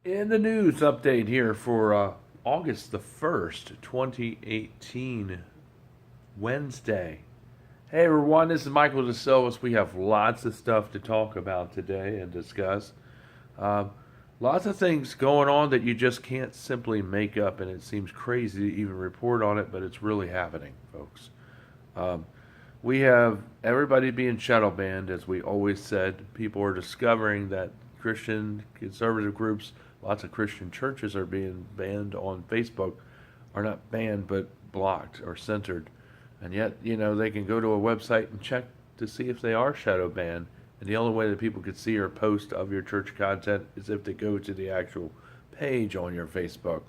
In the news update here for August the 1st, 2018, Wednesday. Hey everyone, this is Michael DeSilvas. We have lots of stuff to talk about today and discuss. Um, Lots of things going on that you just can't simply make up, and it seems crazy to even report on it, but it's really happening, folks. Um, we have everybody being shadow banned, as we always said. People are discovering that Christian conservative groups, lots of Christian churches are being banned on Facebook, are not banned, but blocked or censored. And yet, they can go to a website and check to see if they are shadow banned. And the only way that people could see or post of your church content is if they go to the actual page on your Facebook.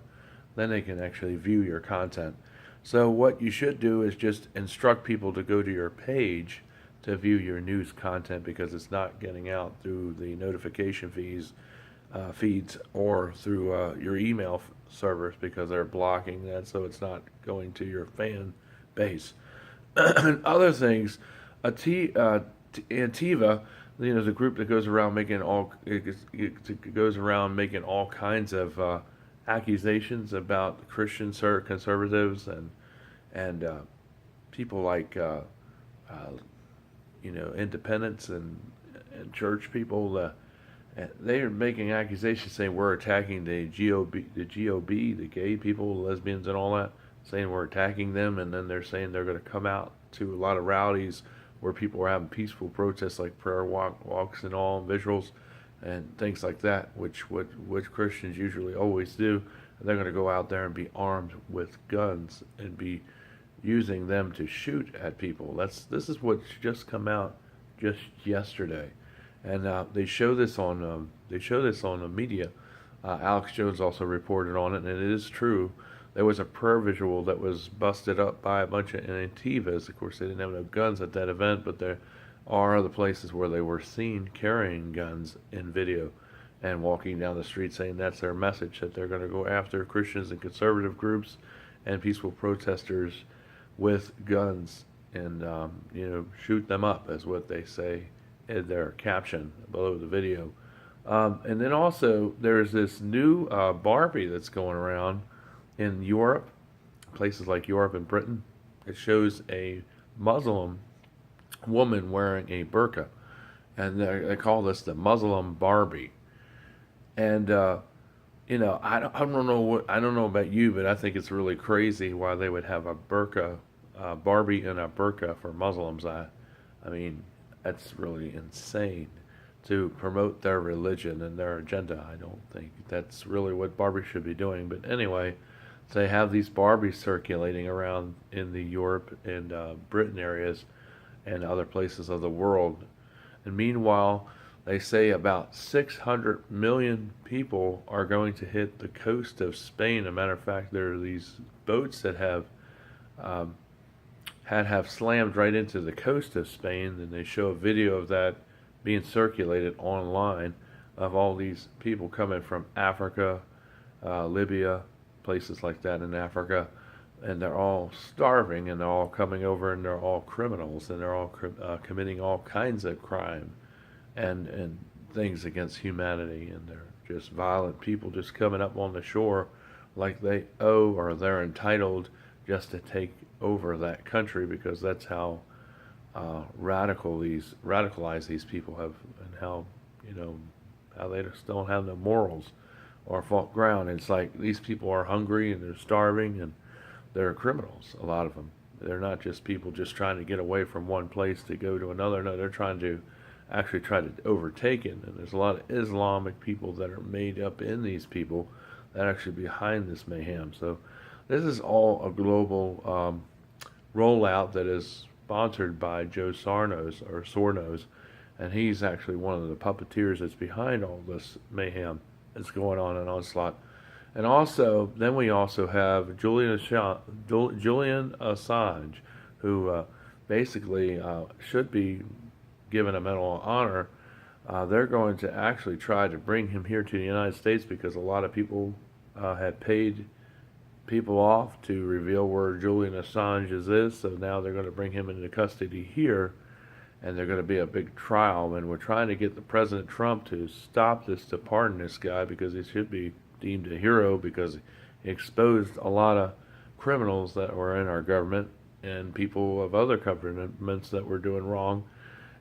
Then they can actually view your content. So what you should do is just instruct people to go to your page to view your news content, because it's not getting out through the notification feeds or through your email servers, because they're blocking that, so it's not going to your fan base. Other things, Antiva, the group that goes around making all kinds of accusations about Christian conservatives and people like uh, independents and church people. They are making accusations saying we're attacking the gay people, the lesbians, and all that, saying we're attacking them, and then they're saying they're going to come out to a lot of rallies where people are having peaceful protests like prayer walks and all, visuals and things like that, which Christians usually always do. And they're going to go out there and be armed with guns and be using them to shoot at people. This is what's just come out just yesterday, and they show this on the media. Alex Jones also reported on it, and it is true. There was a prayer visual that was busted up by a bunch of Antivas. Of course, they didn't have no guns at that event, but there are other places where they were seen carrying guns in video and walking down the street saying that's their message, that they're going to go after Christians and conservative groups and peaceful protesters with guns and shoot them up, is what they say in their caption below the video. And then also there's this new Barbie that's going around in Europe, places like Europe and Britain. It shows a Muslim woman wearing a burqa, and they call this the Muslim Barbie. And I don't know about you, but I think it's really crazy why they would have a burqa, Barbie in a burqa for Muslims. I mean, that's really insane to promote their religion and their agenda. I don't think that's really what Barbie should be doing. But anyway, they have these Barbies circulating around in the Europe and Britain areas and other places of the world. And meanwhile, they say about 600 million people are going to hit the coast of Spain. As a matter of fact, there are these boats that um, have slammed right into the coast of Spain, and they show a video of that being circulated online, of all these people coming from Africa, Libya, places like that in Africa, and they're all starving, and they're all coming over, and they're all criminals, and they're all committing all kinds of crime and things against humanity, and they're just violent people just coming up on the shore like they owe or they're entitled just to take over that country, because that's how radicalized these people have, and how they just don't have no morals or fought ground. It's like these people are hungry and they're starving, and they're criminals, a lot of them. They're not just people just trying to get away from one place to go to another. No, they're trying to overtake it. And there's a lot of Islamic people that are made up in these people that are actually behind this mayhem. So this is all a global rollout that is sponsored by Joe Sornos, and he's actually one of the puppeteers that's behind all this mayhem that's going on in Onslaught. And also, then we also have Julian Assange, who basically should be given a Medal of Honor. They're going to actually try to bring him here to the United States, because a lot of people had paid people off to reveal where Julian Assange is. So now they're going to bring him into custody here, and they're going to be a big trial, and we're trying to get the President Trump to stop this, to pardon this guy, because he should be deemed a hero, because he exposed a lot of criminals that were in our government and people of other governments that were doing wrong,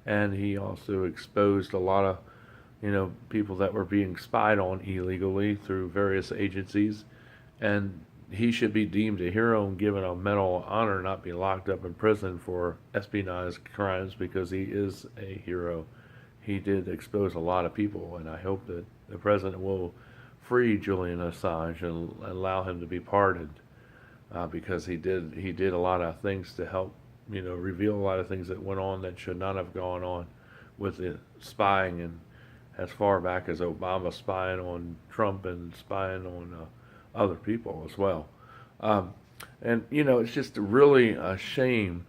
and he also exposed a lot of people that were being spied on illegally through various agencies, and he should be deemed a hero and given a Medal of Honor, not be locked up in prison for espionage crimes, because he is a hero. He did expose a lot of people, and I hope that the president will free Julian Assange and allow him to be pardoned, because he did a lot of things to help reveal a lot of things that went on that should not have gone on with the spying, and as far back as Obama spying on Trump and spying on other people as well. And it's just really a shame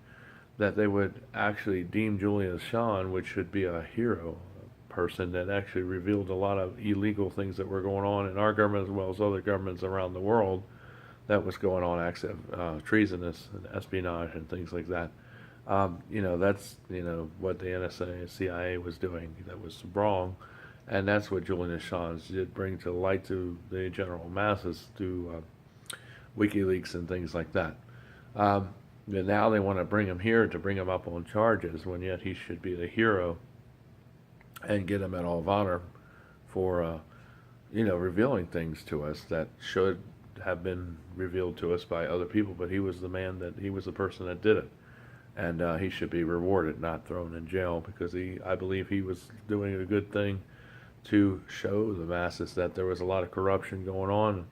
that they would actually deem Julian Assange, which should be a hero, a person that actually revealed a lot of illegal things that were going on in our government as well as other governments around the world, that was going on, acts of treasonous and espionage and things like that. That's what the NSA and CIA was doing that was wrong, and that's what Julian Assange did bring to light to the general masses through WikiLeaks and things like that. And now they want to bring him here to bring him up on charges, when yet he should be the hero and get a Medal of Honor for revealing things to us that should have been revealed to us by other people, but he was the person that did it, and he should be rewarded, not thrown in jail, because I believe he was doing a good thing to show the masses that there was a lot of corruption going on,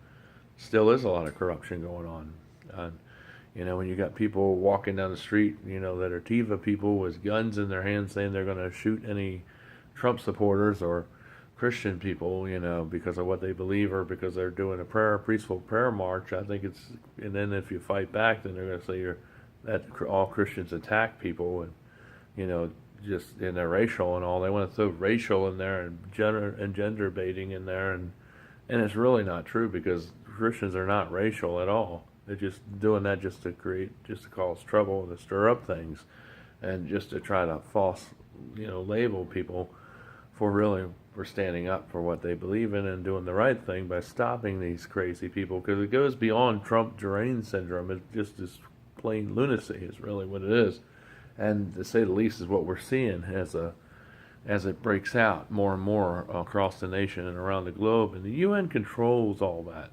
still is a lot of corruption going on. And when you got people walking down the street, that are Tiva people with guns in their hands saying they're going to shoot any Trump supporters or Christian people, because of what they believe, or because they're doing a peaceful prayer march, I think and then if you fight back, then they're going to say that all Christians attack people, and, just in their racial and all. They want to throw racial in there and gender baiting in there, and it's really not true, because Christians are not racial at all. They're just doing that just to cause trouble and to stir up things, and just to try to label people for standing up for what they believe in and doing the right thing by stopping these crazy people, because it goes beyond Trump deranged syndrome. It's just this plain lunacy is really what it is, and to say the least is what we're seeing as it breaks out more and more across the nation and around the globe. And the UN controls all that.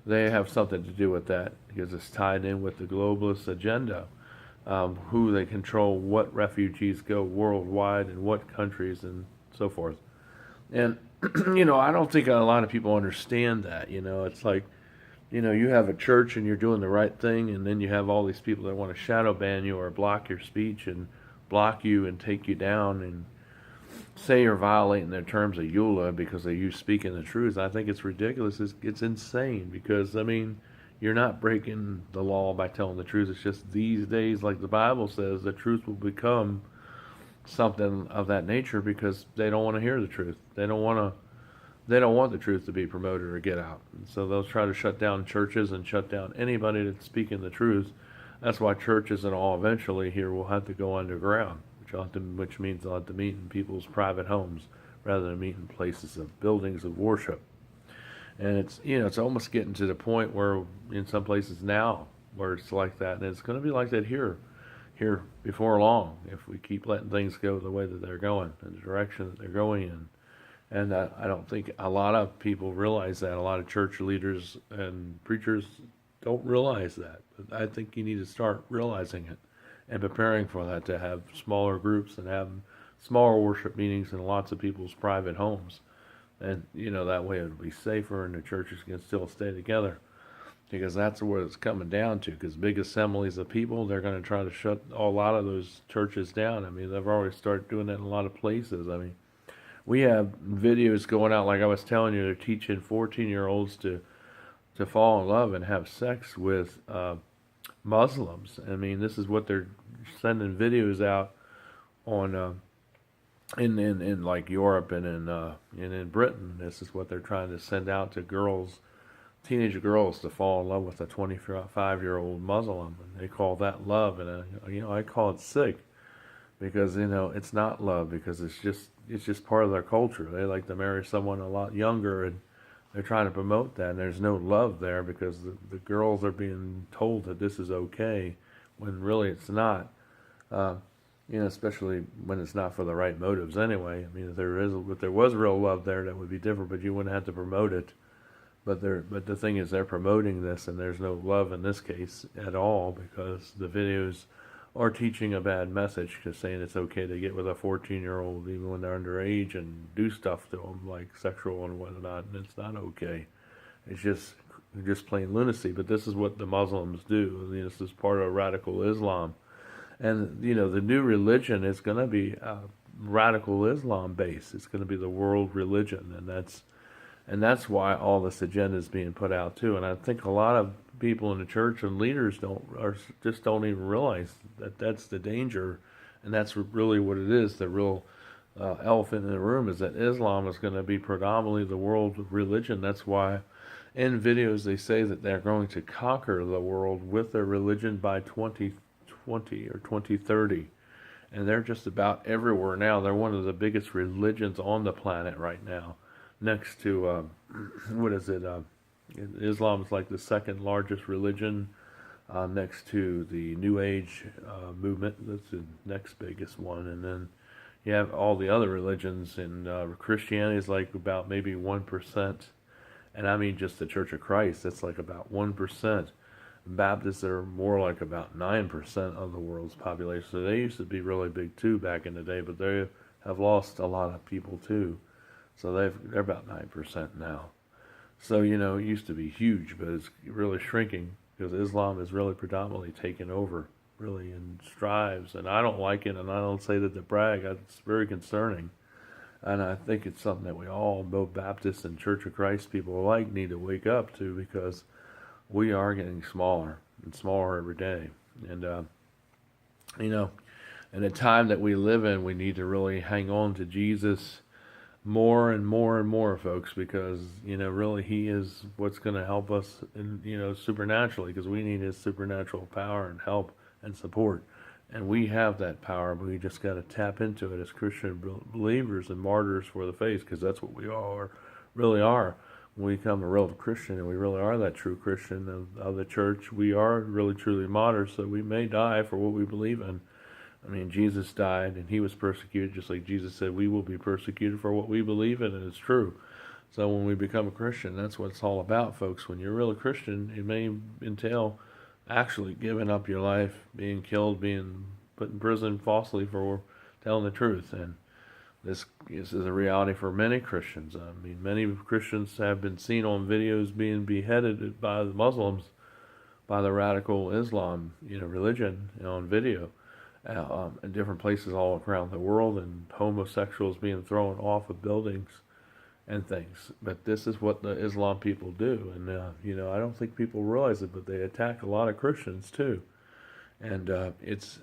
They have something to do with that, because it's tied in with the globalist agenda, who they control, what refugees go worldwide and what countries and so forth. And I don't think a lot of people understand that. It's like, you have a church and you're doing the right thing, and then you have all these people that want to shadow ban you or block your speech and block you and take you down and say you're violating their terms of EULA because of you speaking the truth. I think it's ridiculous. It's insane, because, you're not breaking the law by telling the truth. It's just these days, like the Bible says, the truth will become something of that nature, because they don't want to hear the truth. They don't want the truth to be promoted or get out. And so they'll try to shut down churches and shut down anybody that's speaking the truth. That's why churches and all eventually here will have to go underground, which means they'll have to meet in people's private homes rather than meet in places of buildings of worship. And it's almost getting to the point where in some places now where it's like that, and it's going to be like that here before long, if we keep letting things go the way that they're going, in the direction that they're going in. And I don't think a lot of people realize that. A lot of church leaders and preachers don't realize that. But I think you need to start realizing it and preparing for that, to have smaller groups and have smaller worship meetings in lots of people's private homes. And, that way it'll be safer and the churches can still stay together. Because that's what it's coming down to. Because big assemblies of people, they're going to try to shut a lot of those churches down. They've already started doing that in a lot of places. We have videos going out, like I was telling you, they're teaching 14-year-olds to fall in love and have sex with Muslims. This is what they're sending videos out on in like Europe and in Britain. This is what they're trying to send out to girls, teenage girls, to fall in love with a 25-year-old Muslim. And they call that love, and I call it sick. because it's not love, because it's just part of their culture. They like to marry someone a lot younger, and they're trying to promote that, and there's no love there because the girls are being told that this is okay when really it's not. Uh, especially when it's not for the right motives anyway. I mean, if there was real love there, that would be different, but you wouldn't have to promote it. But the thing is, they're promoting this, and there's no love in this case at all, because the videos are teaching a bad message, just saying it's okay to get with a 14-year-old even when they're underage and do stuff to them like sexual and whatnot, and it's not okay. It's just plain lunacy. But this is what the Muslims do. This is part of radical Islam, and the new religion is going to be radical Islam based. It's going to be the world religion, and that's why all this agenda is being put out too. And I think a lot of people in the church and leaders don't even realize that that's the danger, and that's really what it is. The real elephant in the room is that Islam is going to be predominantly the world religion. That's why in videos they say that they're going to conquer the world with their religion by 2020 or 2030. And they're just about everywhere now. They're one of the biggest religions on the planet right now, next to what is it? Islam is like the second largest religion, next to the New Age movement. That's the next biggest one, and then you have all the other religions. And Christianity is like about maybe 1%, and I mean just the Church of Christ. That's like about 1%. Baptists are more like about 9% of the world's population. So they used to be really big too back in the day, but they have lost a lot of people too. So they're about 9% now. So, it used to be huge, but it's really shrinking because Islam is really predominantly taken over, really in strives. And I don't like it, and I don't say that to brag. It's very concerning. And I think it's something that we all, both Baptists and Church of Christ people alike, need to wake up to, because we are getting smaller and smaller every day. And, in the time that we live in, we need to really hang on to Jesus more and more and more, folks, because really he is what's going to help us supernaturally, because we need his supernatural power and help and support, and we have that power, but we just got to tap into it as Christian believers and martyrs for the faith, because that's what we really are. When we become a real Christian, and we really are that true Christian of the church, we are really truly martyrs. So we may die for what we believe in. I mean, Jesus died, and he was persecuted, just like Jesus said, we will be persecuted for what we believe in, and it's true. So when we become a Christian, that's what it's all about, folks. When you're a real Christian, it may entail actually giving up your life, being killed, being put in prison falsely for telling the truth. And this is a reality for many Christians. I mean, many Christians have been seen on videos being beheaded by the Muslims, by the radical Islam, religion, on video. In different places all around the world, and homosexuals being thrown off of buildings and things. But this is what the Islam people do, and I don't think people realize it, but they attack a lot of Christians too, and it's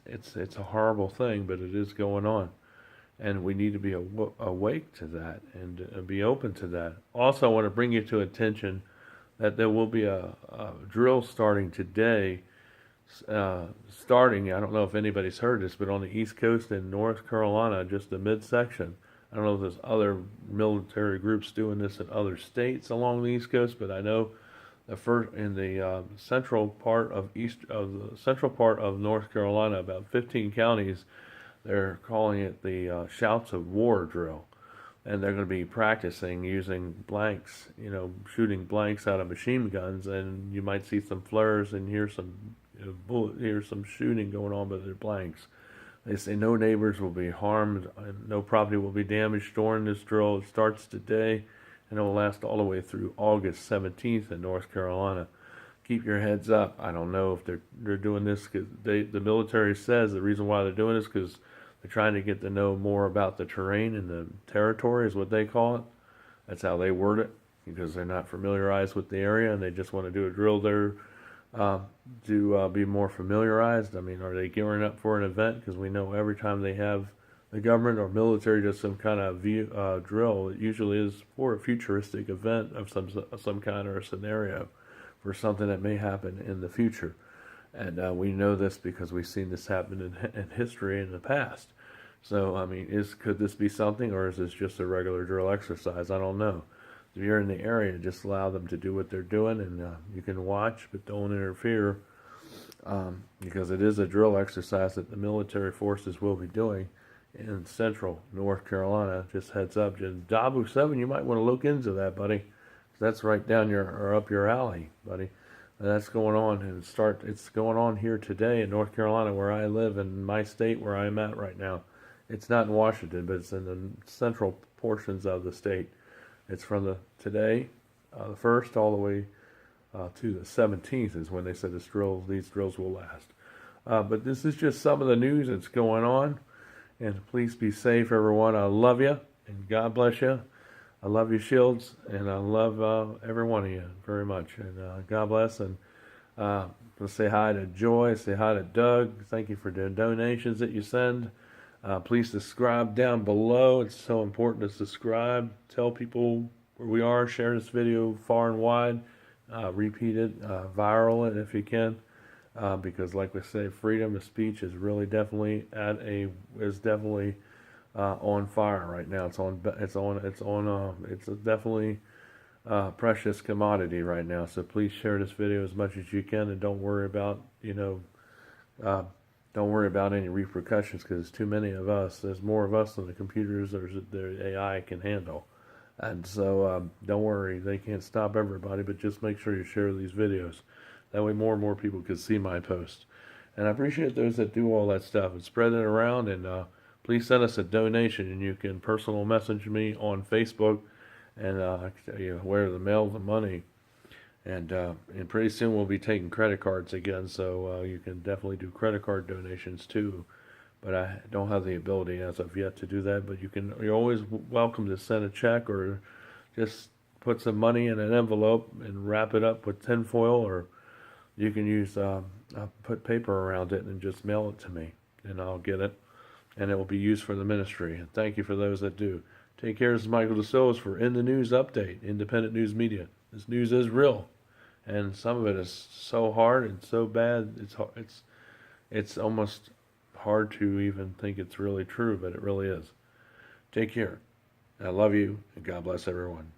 a horrible thing, but it is going on, and we need to be awake to that and be open to that. Also, I want to bring you to attention that there will be a drill starting today. I don't know if anybody's heard this, but on the East Coast in North Carolina, just the midsection. I don't know if there's other military groups doing this in other states along the East Coast, but I know the first in the central part of North Carolina, about 15 counties, they're calling it the Shouts of War drill, and they're going to be practicing using blanks, shooting blanks out of machine guns, and you might see some flares and hear some shooting going on, but they're blanks. They say no neighbors will be harmed, and no property will be damaged during this drill. It starts today, and it will last all the way through August 17th in North Carolina. Keep your heads up. I don't know if they're doing this because the military says the reason why they're doing this because they're trying to get to know more about the terrain and the territory is what they call it. That's how they word it, because they're not familiarized with the area and they just want to do a drill there to be more familiarized. I mean, are they gearing up for an event? Because we know every time they have the government or military does some kind of drill, it usually is for a futuristic event of some kind or a scenario for something that may happen in the future. And we know this because we've seen this happen in history in the past. So, I mean, could this be something, or is this just a regular drill exercise? I don't know. If you're in the area, just allow them to do what they're doing, and you can watch, but don't interfere, because it is a drill exercise that the military forces will be doing in central North Carolina. Just heads up, just Dabu 7, you might want to look into that, buddy. That's right down your or up your alley, buddy. And that's going on, and it's going on here today in North Carolina, where I live, in my state where I'm at right now. It's not in Washington, but it's in the central portions of the state. It's from today, the 1st, all the way to the 17th is when they said these drills will last. But this is just some of the news that's going on. And please be safe, everyone. I love you, and God bless you. I love you, Shields, and I love every one of you very much. And God bless. And let's say hi to Joy. Say hi to Doug. Thank you for the donations that you send. Please subscribe down below. It's so important to subscribe. Tell people where we are. Share this video far and wide. Repeat it. Viral it if you can. Because, like we say, freedom of speech is really definitely on fire right now. It's definitely a precious commodity right now. So please share this video as much as you can, and don't worry about any repercussions, because there's too many of us. There's more of us than the computers or the AI can handle. And so don't worry, they can't stop everybody, but just make sure you share these videos. That way more and more people can see my post. And I appreciate those that do all that stuff and spread it around. And please send us a donation, and you can personal message me on Facebook, and where to mail the money. And pretty soon we'll be taking credit cards again, so you can definitely do credit card donations too. But I don't have the ability as of yet to do that. But you're always welcome to send a check, or just put some money in an envelope and wrap it up with tinfoil, or you can use put paper around it and just mail it to me, and I'll get it, and it will be used for the ministry. And thank you for those that do. Take care. This is Michael DeSillis for In the News Update, Independent News Media. This news is real, and some of it is so hard and so bad. It's almost hard to even think it's really true, but it really is. Take care. I love you, and God bless everyone.